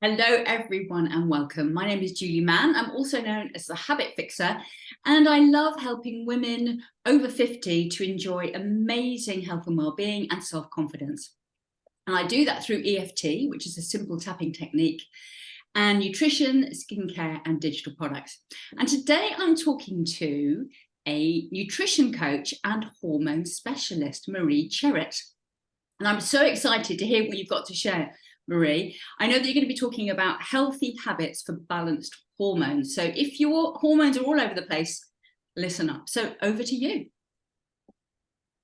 Hello, everyone, and welcome. My name is Julie Mann. I'm also known as the Habit Fixer, and I love helping women over 50 to enjoy amazing health and well-being and self-confidence. And I do that through EFT, which is a simple tapping technique, and nutrition, skincare, and digital products. And today I'm talking to a nutrition coach and hormone specialist, Marie Cherrett. And I'm so excited to hear what you've got to share, Marie. I know that you're going to be talking about healthy habits for balanced hormones. So if your hormones are all over the place, listen up. So over to you.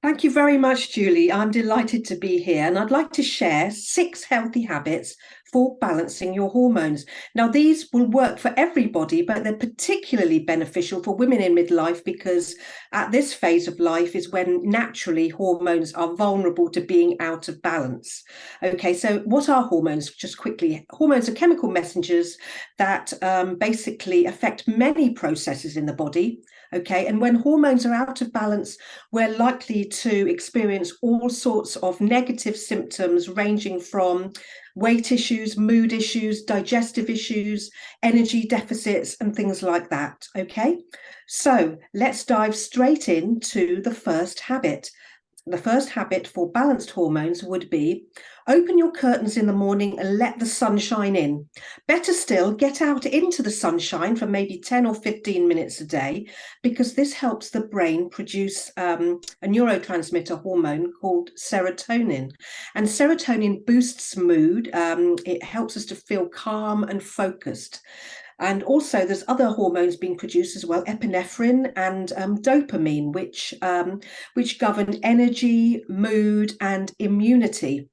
Thank you very much, Julie. I'm delighted to be here, and I'd like to share 6 healthy habits for balancing your hormones. Now, these will work for everybody, but they're particularly beneficial for women in midlife because at this phase of life is when naturally hormones are vulnerable to being out of balance. Okay, so what are hormones? Just quickly, hormones are chemical messengers that basically affect many processes in the body. Okay, and when hormones are out of balance, we're likely to experience all sorts of negative symptoms ranging from weight issues, mood issues, digestive issues, energy deficits, and things like that. Okay, so let's dive straight into the first habit. The first habit for balanced hormones would be open your curtains in the morning and let the sun shine in. Better still, get out into the sunshine for maybe 10 or 15 minutes a day, because this helps the brain produce a neurotransmitter hormone called serotonin. And serotonin boosts mood. It helps us to feel calm and focused. And also there's other hormones being produced as well, epinephrine and dopamine, which govern energy, mood, and immunity.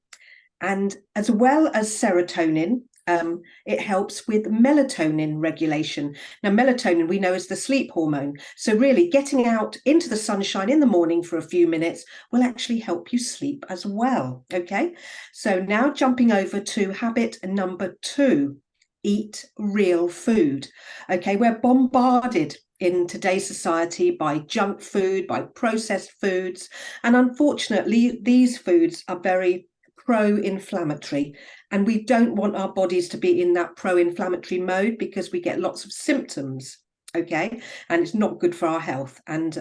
And as well as serotonin, it helps with melatonin regulation. Now, melatonin we know is the sleep hormone. So really getting out into the sunshine in the morning for a few minutes will actually help you sleep as well. Okay, so now jumping over to habit number 2. Eat real food. Okay, we're bombarded in today's society by junk food, by processed foods, and unfortunately these foods are very pro-inflammatory, and we don't want our bodies to be in that pro-inflammatory mode because we get lots of symptoms. Okay, and it's not good for our health, and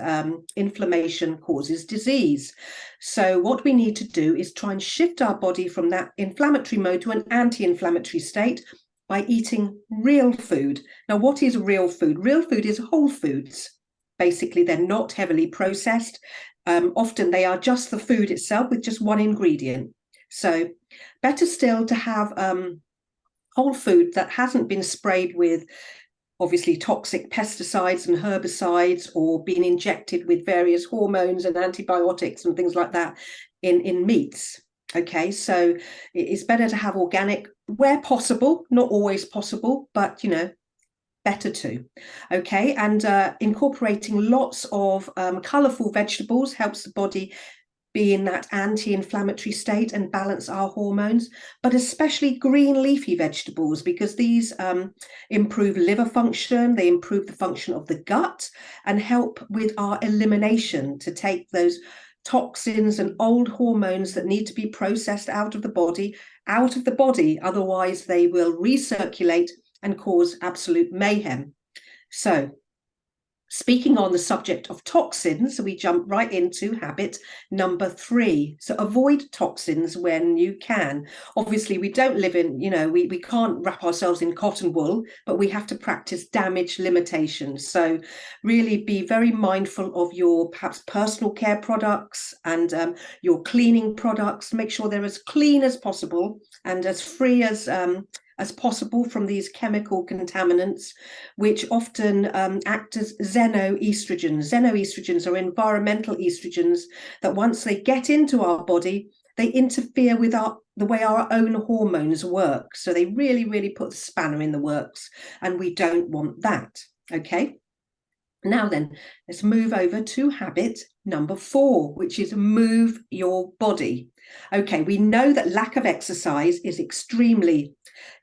inflammation causes disease. So what we need to do is try and shift our body from that inflammatory mode to an anti-inflammatory state by eating real food. Now, what is real food? Real food is whole foods. Basically, they're not heavily processed. Often they are just the food itself with just one ingredient. So better still to have whole food that hasn't been sprayed with obviously toxic pesticides and herbicides or been injected with various hormones and antibiotics and things like that in meats. Okay, so it's better to have organic where possible, not always possible, but better to. Okay, and incorporating lots of colourful vegetables helps the body be in that anti-inflammatory state and balance our hormones, but especially green leafy vegetables, because these improve liver function, they improve the function of the gut and help with our elimination to take those toxins and old hormones that need to be processed out of the body, otherwise they will recirculate and cause absolute mayhem. So speaking on the subject of toxins, we jump right into habit number 3. So avoid toxins when you can. Obviously, we don't live in, we can't wrap ourselves in cotton wool, but we have to practice damage limitation. So really be very mindful of your perhaps personal care products and your cleaning products. Make sure they're as clean as possible and as free as possible from these chemical contaminants, which often act as xenoestrogens. Xenoestrogens are environmental estrogens that once they get into our body, they interfere with the way our own hormones work. So they really, really put the spanner in the works, and we don't want that. Okay. Now then, let's move over to habit number 4, which is move your body. Okay, we know that lack of exercise is extremely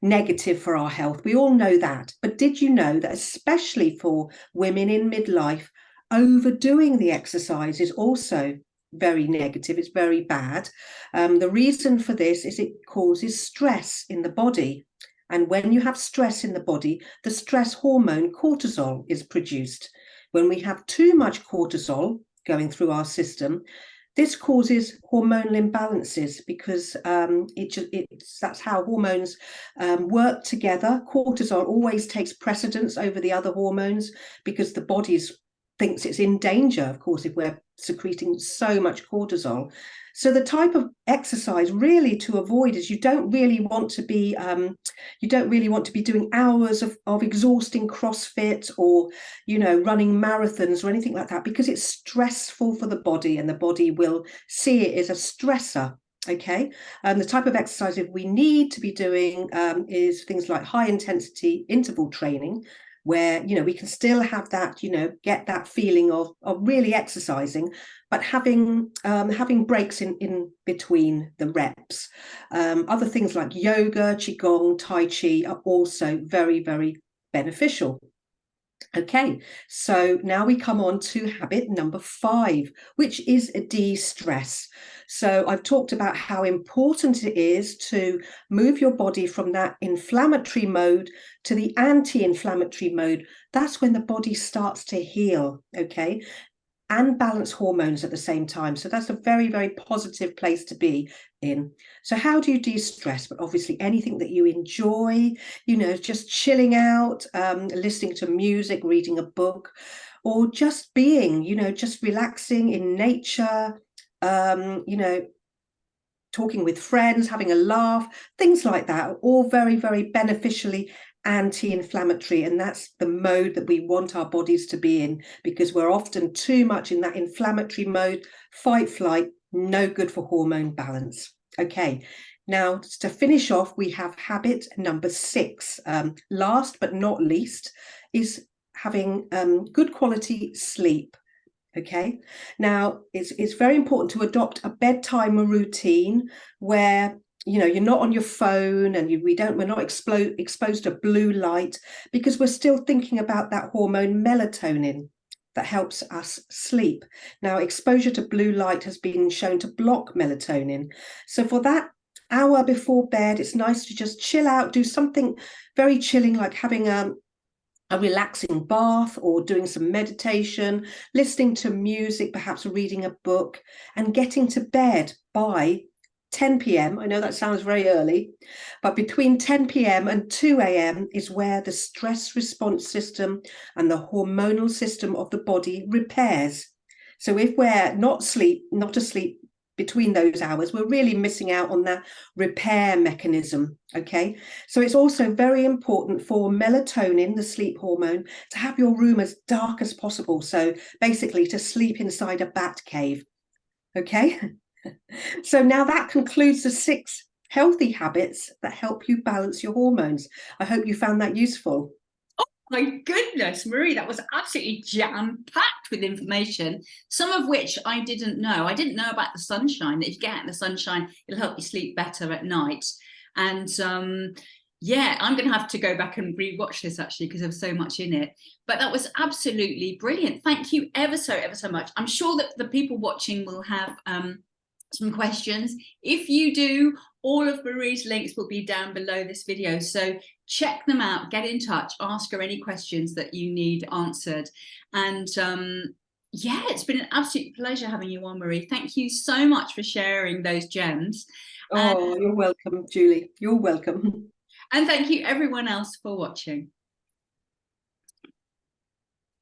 negative for our health. We all know that. But did you know that especially for women in midlife, overdoing the exercise is also very negative? It's very bad. The reason for this is it causes stress in the body. And when you have stress in the body, the stress hormone cortisol is produced. When we have too much cortisol going through our system, this causes hormonal imbalances because that's how hormones work together. Cortisol always takes precedence over the other hormones because the body thinks it's in danger, of course, if we're secreting so much cortisol. So the type of exercise really to avoid is you don't really want to be doing hours of exhausting CrossFit or, running marathons or anything like that, because it's stressful for the body and the body will see it as a stressor. Okay, the type of exercise that we need to be doing is things like high intensity interval training, where we can still have that, get that feeling of really exercising, but having breaks in between the reps. Other things like yoga, qigong, tai chi are also very, very beneficial. Okay, so now we come on to habit number 5, which is de-stress. So I've talked about how important it is to move your body from that inflammatory mode to the anti-inflammatory mode. That's when the body starts to heal, okay, and balance hormones at the same time. So that's a very, very positive place to be in. So how do you de-stress? But obviously anything that you enjoy, just chilling out, listening to music, reading a book, or just being, just relaxing in nature, talking with friends, having a laugh, things like that are all very, very beneficially anti-inflammatory, and that's the mode that we want our bodies to be in, because we're often too much in that inflammatory mode, fight, flight, no good for hormone balance. Okay, now to finish off, we have habit number 6. Last but not least is having good quality sleep. Okay, now it's very important to adopt a bedtime routine where you're not on your phone and we're not exposed to blue light, because we're still thinking about that hormone melatonin that helps us sleep. Now, exposure to blue light has been shown to block melatonin. So for that hour before bed, it's nice to just chill out, do something very chilling, like having a relaxing bath or doing some meditation, listening to music, perhaps reading a book, and getting to bed by 10 p.m. I know that sounds very early, but between 10 p.m. and 2 a.m. is where the stress response system and the hormonal system of the body repairs. So if we're not asleep between those hours, we're really missing out on that repair mechanism. Okay, so it's also very important for melatonin, the sleep hormone, to have your room as dark as possible. So basically to sleep inside a bat cave. Okay, so now that concludes the 6 healthy habits that help you balance your hormones. I hope you found that useful. My goodness, Marie, that was absolutely jam-packed with information, some of which I didn't know. I didn't know about the sunshine, that if you get out in the sunshine, it'll help you sleep better at night. And yeah, I'm going to have to go back and rewatch this actually, because there's so much in it. But that was absolutely brilliant. Thank you ever so much. I'm sure that the people watching will have some questions. If you do, all of Marie's links will be down below this video, so check them out, get in touch, ask her any questions that you need answered. And yeah, it's been an absolute pleasure having you on, Marie. Thank you so much for sharing those gems. Oh, you're welcome, Julie. You're welcome. And thank you everyone else for watching.